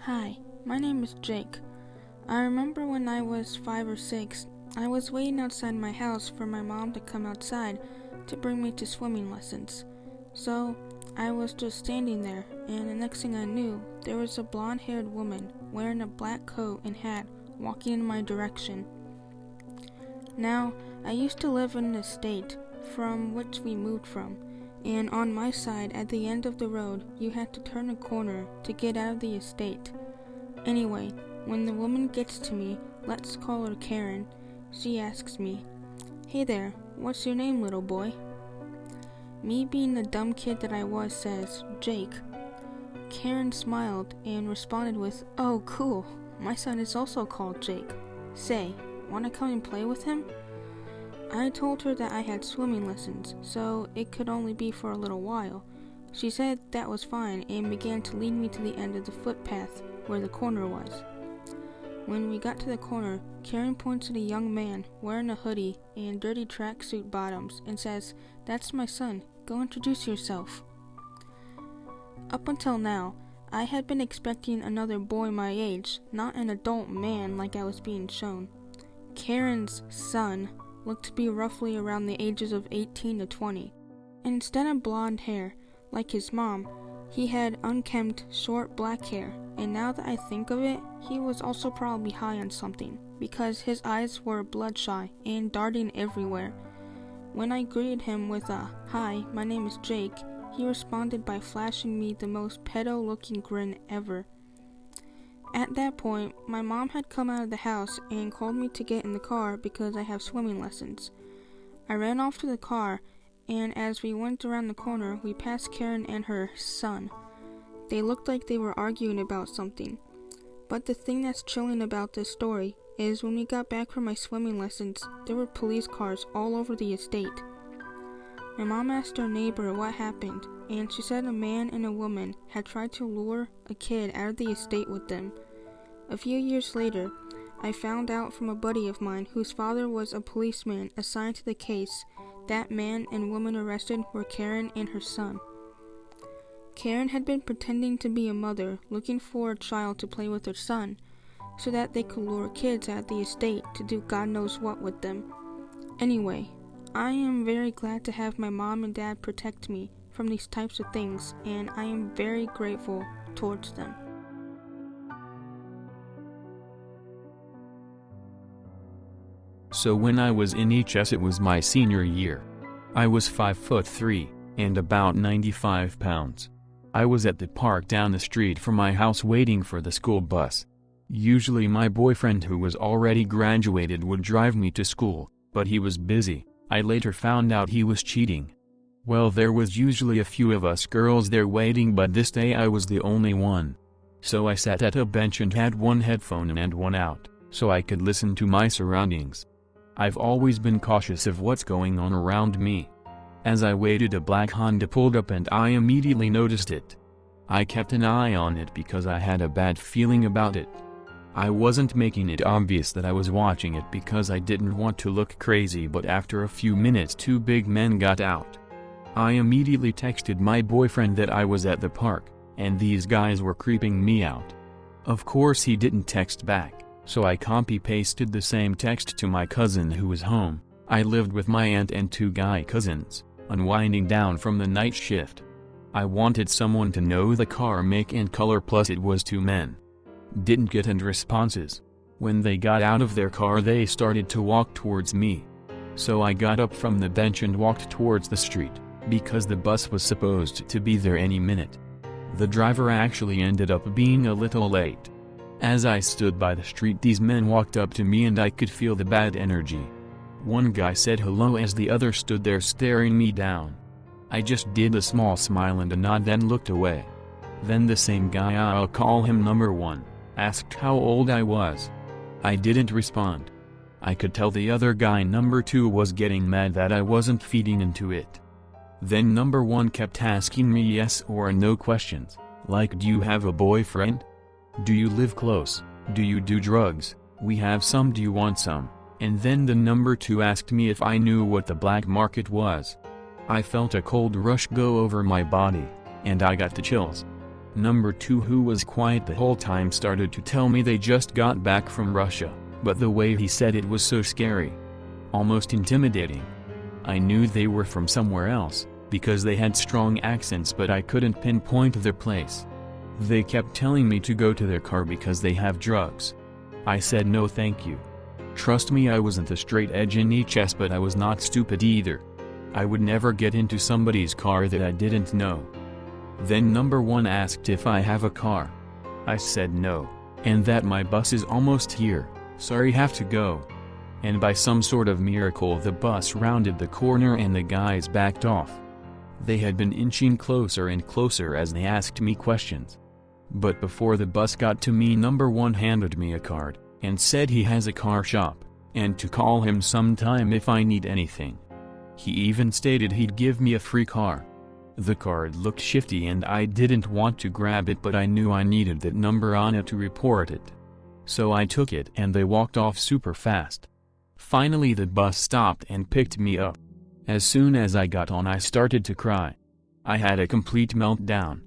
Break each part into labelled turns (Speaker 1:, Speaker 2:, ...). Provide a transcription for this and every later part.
Speaker 1: Hi, my name is Jake. I remember when I was 5 or 6, I was waiting outside my house for my mom to come outside to bring me to swimming lessons. So, I was just standing there, and the next thing I knew, there was a blonde-haired woman wearing a black coat and hat walking in my direction. Now, I used to live in an estate from which we moved from, and on my side, at the end of the road, you had to turn a corner to get out of the estate. Anyway, when the woman gets to me, let's call her Karen, she asks me, "Hey there, what's your name, little boy?" Me being the dumb kid that I was says, "Jake." Karen smiled and responded with, "Oh, cool, my son is also called Jake. Say, wanna come and play with him?" I told her that I had swimming lessons, so it could only be for a little while. She said that was fine and began to lead me to the end of the footpath where the corner was. When we got to the corner, Karen points at a young man wearing a hoodie and dirty tracksuit bottoms and says, "That's my son, go introduce yourself." Up until now, I had been expecting another boy my age, not an adult man like I was being shown. Karen's son looked to be roughly around the ages of 18 to 20. And instead of blonde hair, like his mom, he had unkempt, short black hair, and now that I think of it, he was also probably high on something, because his eyes were bloodshot and darting everywhere. When I greeted him with a, "Hi, my name is Jake," he responded by flashing me the most pedo-looking grin ever. At that point, my mom had come out of the house and called me to get in the car because I have swimming lessons. I ran off to the car, and as we went around the corner, we passed Karen and her son. They looked like they were arguing about something. But the thing that's chilling about this story is when we got back from my swimming lessons, there were police cars all over the estate. My mom asked our neighbor what happened, and she said a man and a woman had tried to lure a kid out of the estate with them. A few years later, I found out from a buddy of mine whose father was a policeman assigned to the case that man and woman arrested were Karen and her son. Karen had been pretending to be a mother looking for a child to play with her son, so that they could lure kids out of the estate to do God knows what with them. Anyway, I am very glad to have my mom and dad protect me from these types of things, and I am very grateful towards them.
Speaker 2: So when I was in HS, it was my senior year. I was 5'3" and about 95 pounds. I was at the park down the street from my house waiting for the school bus. Usually my boyfriend, who was already graduated, would drive me to school, but he was busy. I later found out he was cheating. Well, there was usually a few of us girls there waiting, but this day I was the only one. So I sat at a bench and had one headphone in and one out, so I could listen to my surroundings. I've always been cautious of what's going on around me. As I waited, a black Honda pulled up and I immediately noticed it. I kept an eye on it because I had a bad feeling about it. I wasn't making it obvious that I was watching it because I didn't want to look crazy, but after a few minutes two big men got out. I immediately texted my boyfriend that I was at the park, and these guys were creeping me out. Of course he didn't text back, so I copy-pasted the same text to my cousin who was home. I lived with my aunt and two guy cousins, unwinding down from the night shift. I wanted someone to know the car make and color, plus it was two men. Didn't get any responses. When they got out of their car, they started to walk towards me. So I got up from the bench and walked towards the street, because the bus was supposed to be there any minute. The driver actually ended up being a little late. As I stood by the street, these men walked up to me and I could feel the bad energy. One guy said hello as the other stood there staring me down. I just did a small smile and a nod, then looked away. Then the same guy, I'll call him number one, asked how old I was. I didn't respond. I could tell the other guy, number two, was getting mad that I wasn't feeding into it. Then number one kept asking me yes or no questions, like, do you have a boyfriend? Do you live close? Do you do drugs? We have some, do you want some? And then the number two asked me if I knew what the black market was. I felt a cold rush go over my body, and I got the chills. Number 2, who was quiet the whole time, started to tell me they just got back from Russia, but the way he said it was so scary. Almost intimidating. I knew they were from somewhere else, because they had strong accents, but I couldn't pinpoint their place. They kept telling me to go to their car because they have drugs. I said no thank you. Trust me, I wasn't a straight edge in HS, but I was not stupid either. I would never get into somebody's car that I didn't know. Then number 1 asked if I have a car. I said no, and that my bus is almost here, sorry have to go. And by some sort of miracle the bus rounded the corner and the guys backed off. They had been inching closer and closer as they asked me questions. But before the bus got to me, number 1 handed me a card, and said he has a car shop, and to call him sometime if I need anything. He even stated he'd give me a free car. The card looked shifty and I didn't want to grab it, but I knew I needed that number on it to report it. So I took it and they walked off super fast. Finally the bus stopped and picked me up. As soon as I got on I started to cry. I had a complete meltdown.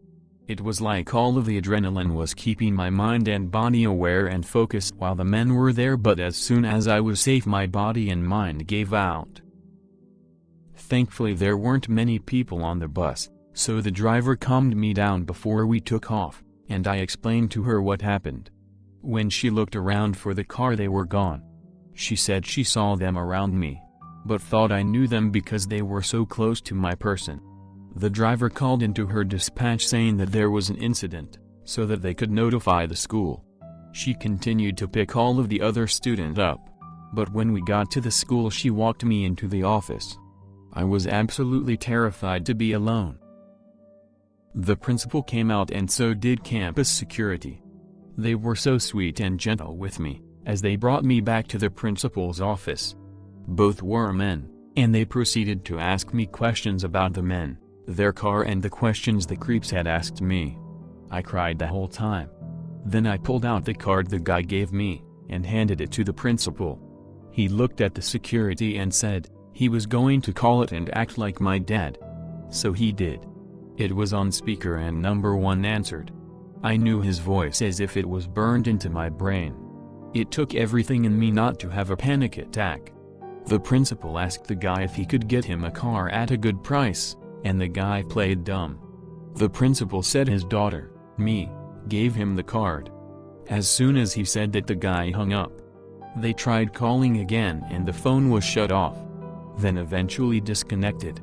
Speaker 2: It was like all of the adrenaline was keeping my mind and body aware and focused while the men were there, but as soon as I was safe my body and mind gave out. Thankfully there weren't many people on the bus, so the driver calmed me down before we took off, and I explained to her what happened. When she looked around for the car they were gone. She said she saw them around me, but thought I knew them because they were so close to my person. The driver called into her dispatch saying that there was an incident, so that they could notify the school. She continued to pick all of the other students up, but when we got to the school she walked me into the office. I was absolutely terrified to be alone. The principal came out and so did campus security. They were so sweet and gentle with me, as they brought me back to the principal's office. Both were men, and they proceeded to ask me questions about the men, their car and the questions the creeps had asked me. I cried the whole time. Then I pulled out the card the guy gave me, and handed it to the principal. He looked at the security and said he was going to call it and act like my dad. So he did. It was on speaker and number 1 answered. I knew his voice as if it was burned into my brain. It took everything in me not to have a panic attack. The principal asked the guy if he could get him a car at a good price, and the guy played dumb. The principal said his daughter, me, gave him the card. As soon as he said that, the guy hung up. They tried calling again and the phone was shut off. Then eventually disconnected.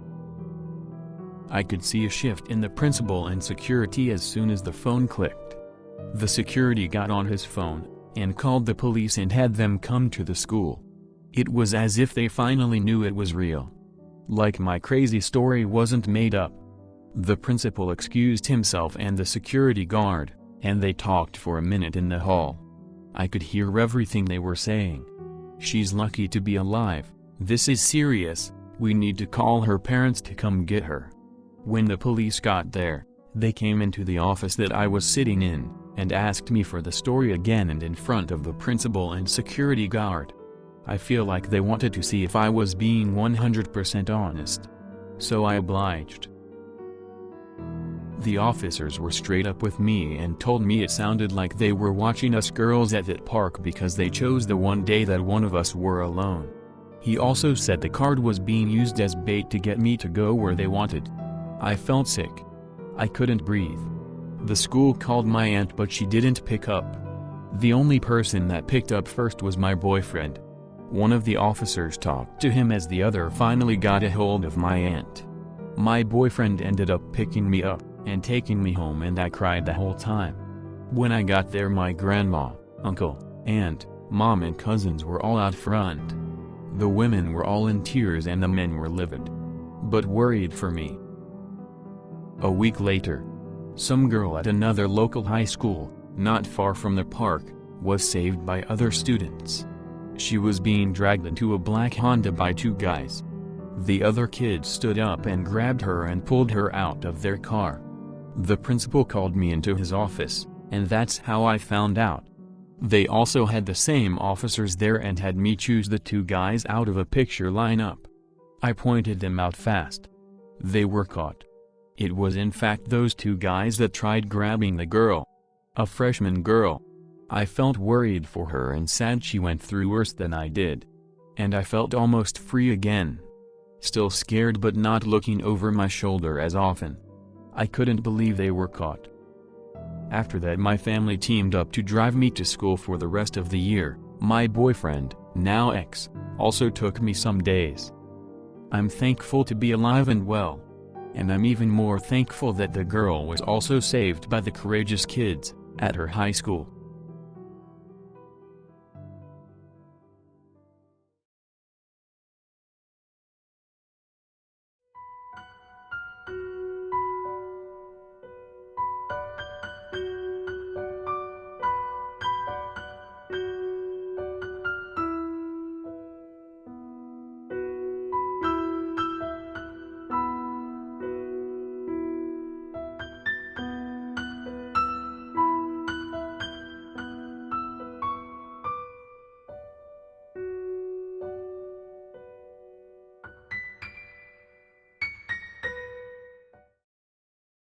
Speaker 2: I could see a shift in the principal and security as soon as the phone clicked. The security got on his phone, and called the police and had them come to the school. It was as if they finally knew it was real. Like my crazy story wasn't made up. The principal excused himself and the security guard, and they talked for a minute in the hall. I could hear everything they were saying. She's lucky to be alive, this is serious, we need to call her parents to come get her. When the police got there, they came into the office that I was sitting in, and asked me for the story again and in front of the principal and security guard. I feel like they wanted to see if I was being 100% honest. So I obliged. The officers were straight up with me and told me it sounded like they were watching us girls at that park because they chose the one day that one of us were alone. He also said the card was being used as bait to get me to go where they wanted. I felt sick. I couldn't breathe. The school called my aunt but she didn't pick up. The only person that picked up first was my boyfriend. One of the officers talked to him as the other finally got a hold of my aunt. My boyfriend ended up picking me up and taking me home and I cried the whole time. When I got there my grandma, uncle, aunt, mom and cousins were all out front. The women were all in tears and the men were livid, but worried for me. A week later, some girl at another local high school, not far from the park, was saved by other students. She was being dragged into a black Honda by 2 guys. The other kids stood up and grabbed her and pulled her out of their car. The principal called me into his office, and that's how I found out. They also had the same officers there and had me choose the 2 guys out of a picture lineup. I pointed them out fast. They were caught. It was in fact those two guys that tried grabbing the girl. A freshman girl. I felt worried for her and sad she went through worse than I did. And I felt almost free again. Still scared but not looking over my shoulder as often. I couldn't believe they were caught. After that my family teamed up to drive me to school for the rest of the year. My boyfriend, now ex, also took me some days. I'm thankful to be alive and well. And I'm even more thankful that the girl was also saved by the courageous kids at her high school.